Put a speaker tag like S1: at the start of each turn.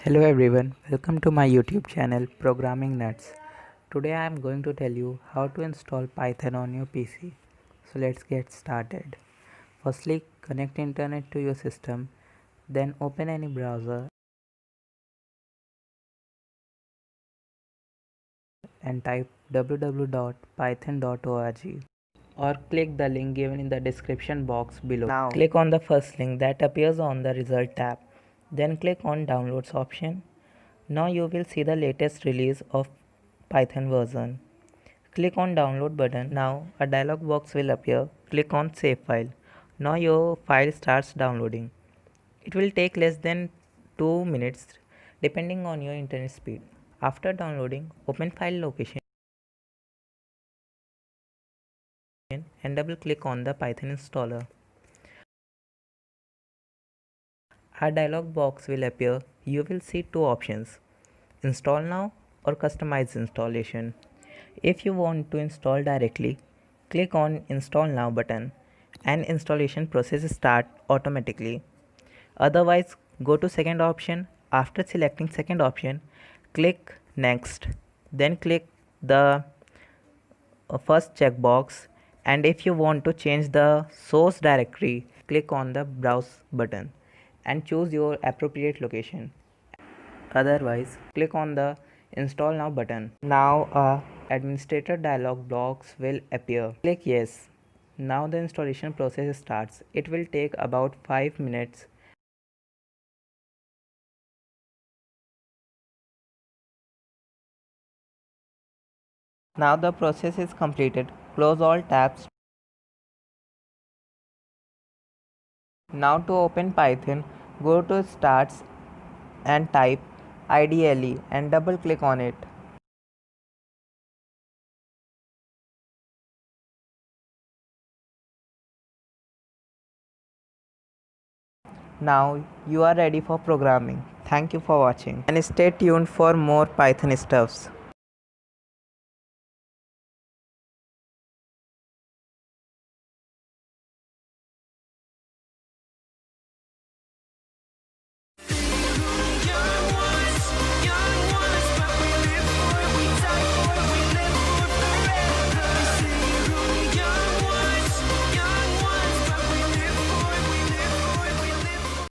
S1: Hello everyone, welcome to my YouTube channel Programming Nuts. Today I am going to tell you how to install Python on your PC. So let's get started. Firstly, connect internet to your system, then open any browser and type www.python.org or click the link given in the description box below. Now click on the first link that appears on the result tab. Then click on downloads option. Now you will see the latest release of Python version. Click on download button. Now a dialog box will appear. Click on save file. Now your file starts downloading. It will take less than 2 minutes depending on your internet speed. After downloading, open file location and double click on the Python installer. A dialog box will appear. You will see two options: install now or customize installation. If you want to install directly, click on install now button and installation process start automatically. Otherwise, go to second option. After selecting second option, click next. Then click the first checkbox, and if you want to change the source directory, click on the browse button and choose your appropriate location. Otherwise, click on the install now button. Now a administrator dialog box will appear. Click yes. Now the installation process starts. It will take about 5 minutes. Now the process is completed. Close all tabs. Now to open Python, go to starts and type IDLE and double click on it. Now you are ready for programming. Thank you for watching and stay tuned for more Python stuffs.